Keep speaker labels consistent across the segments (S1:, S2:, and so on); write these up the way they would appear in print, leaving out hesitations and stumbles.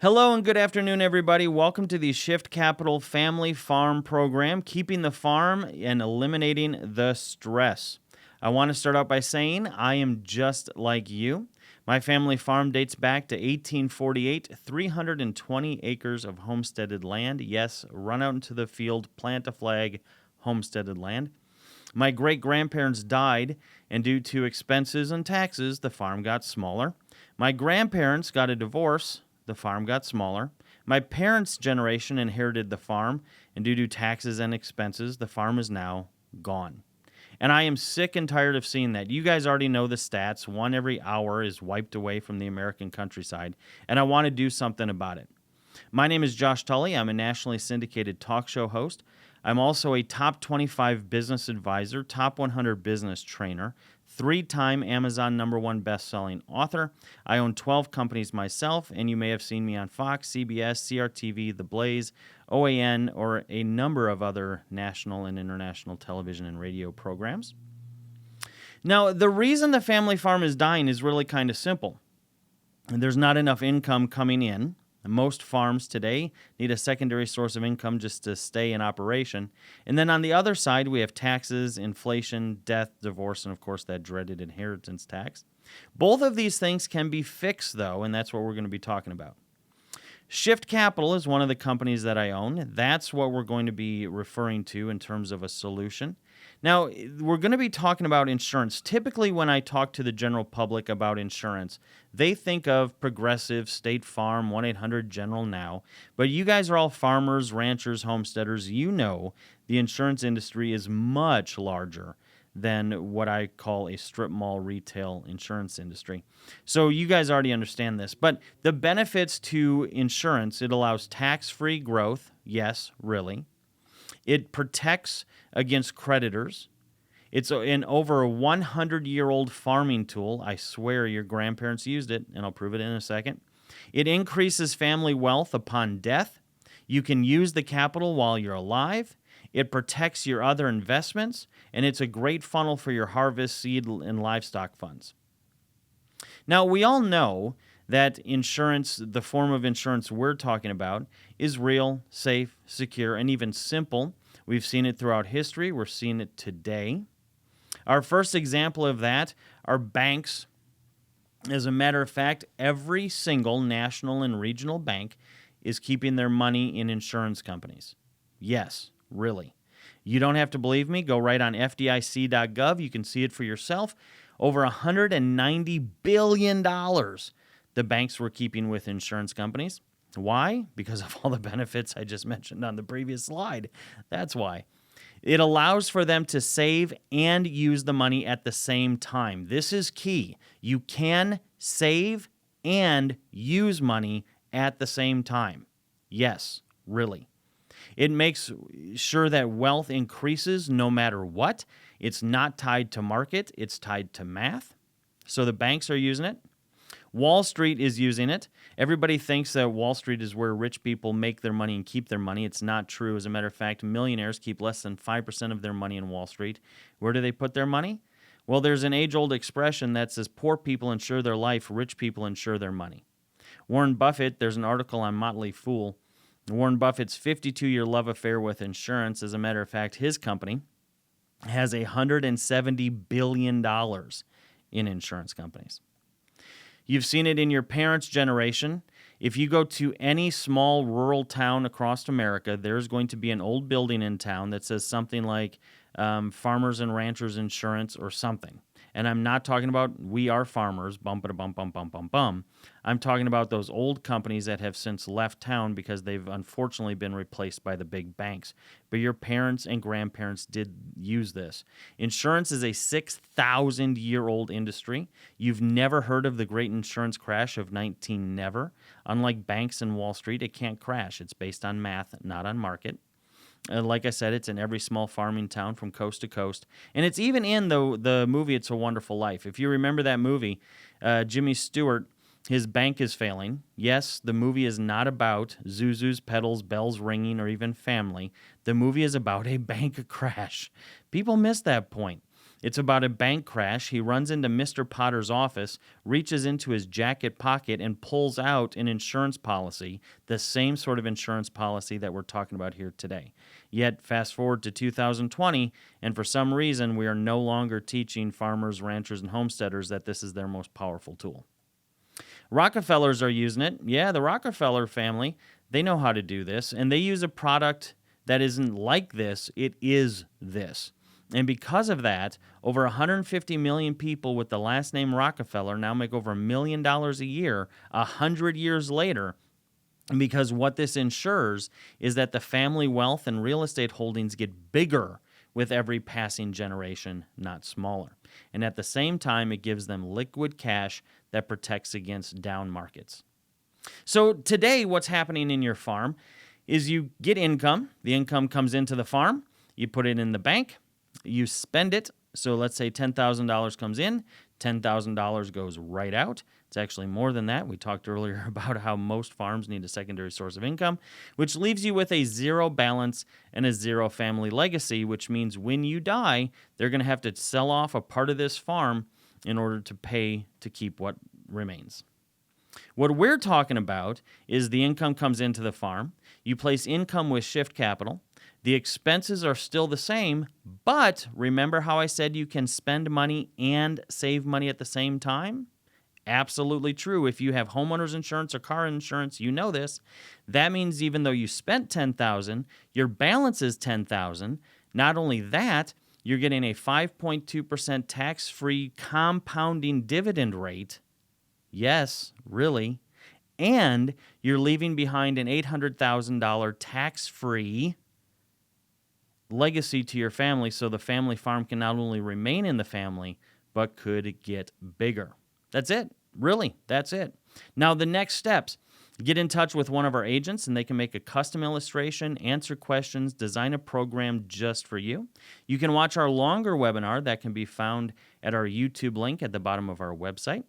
S1: Hello and good afternoon, everybody. Welcome to the Shyft-Capital Family Farm Program, keeping the farm and eliminating the stress. I want to start out by saying I am just like you. My family farm dates back to 1848, 320 acres of homesteaded land. Yes, run out into the field, plant a flag, homesteaded land. My great-grandparents died, and due to expenses and taxes, the farm got smaller. My grandparents got a divorce. The farm got smaller. My parents' generation inherited the farm, and due to taxes and expenses, the farm is now gone. And I am sick and tired of seeing that. You guys already know the stats. 1 every hour is wiped away from the American countryside, and I want to do something about it. My name is Josh Tully. I'm a nationally syndicated talk show host. I'm also a top 25 business advisor, top 100 business trainer, 3-time Amazon #1 best-selling author. I own 12 companies myself, and you may have seen me on Fox, CBS, CRTV, The Blaze, OAN, or a number of other national and international television and radio programs. Now, the reason the family farm is dying is really kind of simple. There's not enough income coming in. Most farms today need a secondary source of income just to stay in operation. And then on the other side, we have taxes, inflation, death, divorce, and of course that dreaded inheritance tax. Both of these things can be fixed, though, and that's what we're going to be talking about. Shyft-Capital is one of the companies that I own. That's what we're going to be referring to in terms of a solution. Now, we're going to be talking about insurance. Typically, when I talk to the general public about insurance, they think of Progressive, State Farm, 1-800-GENERAL Now. But you guys are all farmers, ranchers, homesteaders. You know the insurance industry is much larger than what I call a strip mall retail insurance industry. So you guys already understand this. But the benefits to insurance, it allows tax-free growth. Yes, really. It protects against creditors. It's an over 100-year-old farming tool. I swear your grandparents used it, and I'll prove it in a second. It increases family wealth upon death. You can use the capital while you're alive. It protects your other investments, and it's a great funnel for your harvest, seed, and livestock funds. Now, we all know that insurance, the form of insurance we're talking about, is real, safe, secure, and even simple. We've seen it throughout history. We're seeing it today. Our first example of that are banks. As a matter of fact, every single national and regional bank is keeping their money in insurance companies. Yes, really. You don't have to believe me. Go right on FDIC.gov. You can see it for yourself. Over $190 billion the banks were keeping with insurance companies. Why? Because of all the benefits I just mentioned on the previous slide. That's why. It allows for them to save and use the money at the same time. This is key. You can save and use money at the same time. Yes, really. It makes sure that wealth increases no matter what. It's not tied to market. It's tied to math. So the banks are using it. Wall Street is using it. Everybody thinks that Wall Street is where rich people make their money and keep their money. It's not true. As a matter of fact, millionaires keep less than 5% of their money in Wall Street. Where do they put their money? Well, there's an age-old expression that says poor people insure their life, rich people insure their money. Warren Buffett, there's an article on Motley Fool. Warren Buffett's 52-year love affair with insurance. As a matter of fact, his company has $170 billion in insurance companies. You've seen it in your parents' generation. If you go to any small rural town across America, there's going to be an old building in town that says something like Farmers and Ranchers Insurance or something. And I'm not talking about We Are Farmers, bum-ba-da-bum-bum-bum-bum-bum. I'm talking about those old companies that have since left town because they've unfortunately been replaced by the big banks. But your parents and grandparents did use this. Insurance is a 6,000-year-old industry. You've never heard of the great insurance crash of 19 never. Unlike banks and Wall Street, it can't crash. It's based on math, not on market. Like I said, it's in every small farming town from coast to coast. And it's even in the movie It's a Wonderful Life. If you remember that movie, Jimmy Stewart, his bank is failing. Yes, the movie is not about Zuzu's pedals, bells ringing, or even family. The movie is about a bank crash. People miss that point. It's about a bank crash. He runs into Mr. Potter's office, reaches into his jacket pocket, and pulls out an insurance policy, the same sort of insurance policy that we're talking about here today. Yet, fast forward to 2020, and for some reason, we are no longer teaching farmers, ranchers, and homesteaders that this is their most powerful tool. Rockefellers are using it. Yeah, the Rockefeller family, they know how to do this, and they use a product that isn't like this. It is this. And because of that, over 150 million people with the last name Rockefeller now make over $1 million a year 100 years later, because what this ensures is that the family wealth and real estate holdings get bigger with every passing generation, not smaller. And at the same time, it gives them liquid cash that protects against down markets. So today, what's happening in your farm is you get income. The income comes into the farm. You put it in the bank. You spend it. So let's say $10,000 comes in, $10,000 goes right out. It's actually more than that. We talked earlier about how most farms need a secondary source of income, which leaves you with a zero balance and a zero family legacy, which means when you die, they're going to have to sell off a part of this farm in order to pay to keep what remains. What we're talking about is the income comes into the farm. You place income with Shyft-Capital. The expenses are still the same, but remember how I said you can spend money and save money at the same time? Absolutely true. If you have homeowners insurance or car insurance, you know this. That means even though you spent $10,000, your balance is $10,000. Not only that, you're getting a 5.2% tax-free compounding dividend rate. Yes, really. And you're leaving behind an $800,000 tax-free legacy to your family, so the family farm can not only remain in the family, but could get bigger. That's it. Really, that's it. Now, the next steps. Get in touch with one of our agents, and they can make a custom illustration, answer questions, design a program just for you. You can watch our longer webinar that can be found at our YouTube link at the bottom of our website.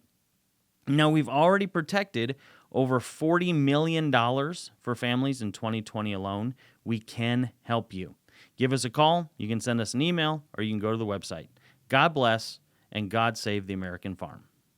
S1: Now, we've already protected over $40 million for families in 2020 alone. We can help you. Give us a call, you can send us an email, or you can go to the website. God bless, and God save the American farm.